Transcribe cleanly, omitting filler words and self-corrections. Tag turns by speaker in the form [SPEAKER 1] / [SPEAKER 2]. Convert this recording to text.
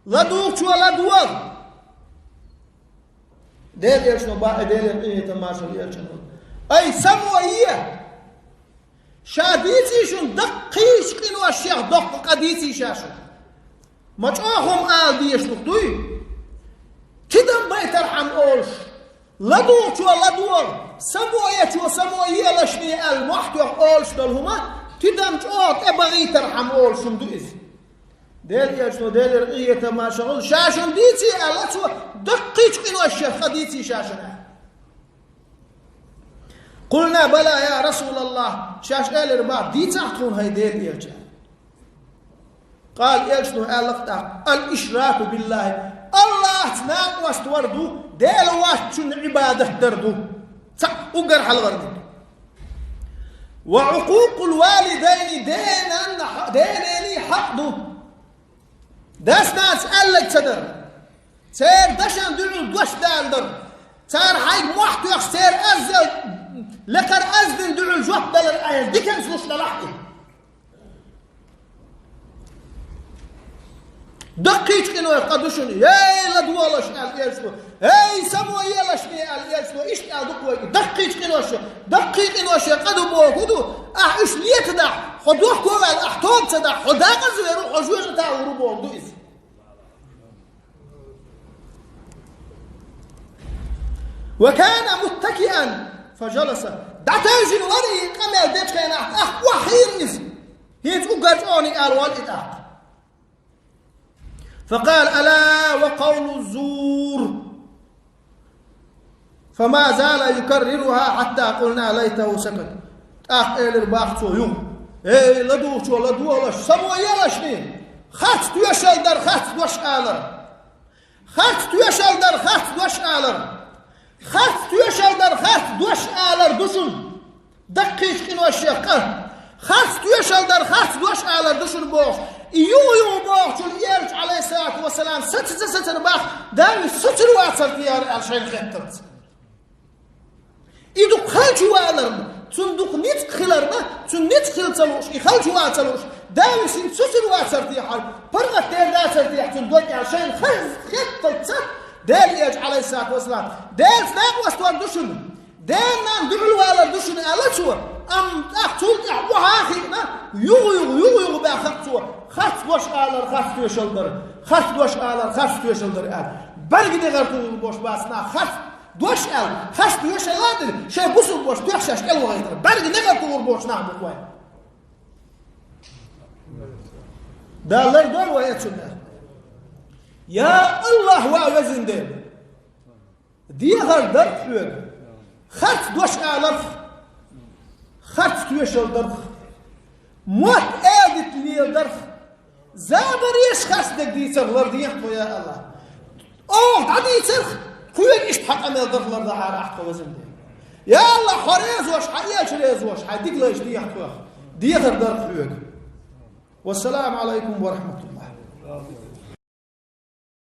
[SPEAKER 1] لدوك ولا دول ديل يشنو بقى ديل إيه تماشى يشنو أي سموية شاديتي شن دقيش كنوا الشيخ دق قديتي شاشو ما تأخم آل دي يشنو دوي كدم بيت الحم أولش لدوك ولا دول سموية وسموية لشني المحتوى أولش دلهما تدم تأخ أبغي ترحم أولش دوئز ديل يشنو ديل رقية ما شغل شاشن ديتي ألاتو دقيت قنو الشيخ ديتي شاشن قلنا بلى يا رسول الله شاش قال رباب ديتي أحتون هاي ديل يشنو قال يشنو ألقتا الإشراك بالله الله تنام واستوردو ديل واشتن عبادة دردو أقر حل وردو وعقوق الوالدين ديني حقدو داس ناس قالك تدر سير دشان دلو دوش دالدر سير حيق موحتو يخ سير أزل لكر أزدن دلو الجوح دل الآية دي كان سلوش للحقي دقيت كنو يقدشون ياي لدوالش قال يشنو هاي سمو يلشني قال يشنو إيش قال دقوي دقيت كنو شو دقيت كنو شو قدو بوكدو إيش ليه تدع خدوح كوال أحتوب تدع خداق زيرو حجوج تاورو بوكدو إز وكان متكئا فجلس دعتاجن وري قمل ديت كان وحير إز هيت أقرأوني قال والإتاق فقال ألا وقول الزور فما زال يكررها حتى قلنا ليته سكت إلى الباخ يوم إيه لدوش ولا دوش سمو يلاشني خات توشل در خات دوش آلر خات توشل در خات دوش آلر خات توشل در خات دوش آلر دوشن دقيش كنو الشيخ خات توشل در خات دوش آلر دوشن بوش يو باخ شو يرج عليه الصلاة والسلام ستر باخ داوي ستر واتر ديار عشان خطرت يدق خلج والرم صندوق نيت خلرنا صن نيت خلتلوش يخلج واتلوش داوي سن ستر واتر ديار برغت دير داتر ديار صندوق عشان خطرت دال يرج عليه الصلاة والسلام دال سناق واستوار دوشن دال نام دعو والر دوشن على شو أم أقتل وهاخينا يغ بأخذته خاص دوش آلر خاص توشلدر خاص دوش آلر خاص توشلدر برگ دیگر تو باش باسنا خاص دوش آل خاص توشلدر شيء بوسو باش توشش كل وغير برگ دیگر تو باش نعم بقوي دالر دول ويتشنا يا الله وعزين ده دیگر درد شو خاص دوش آلر خاص توشلدر موت آدت لي درف زابر يشخص دك دي تغلر دي يحكو يا الله عدي ترخ كوين اشتحق أميل درف لرد حار أحكو وزن دي يا الله خريز وش حياش ريز وش حديك ليش دي يحكو دي يغر درف والسلام عليكم ورحمة الله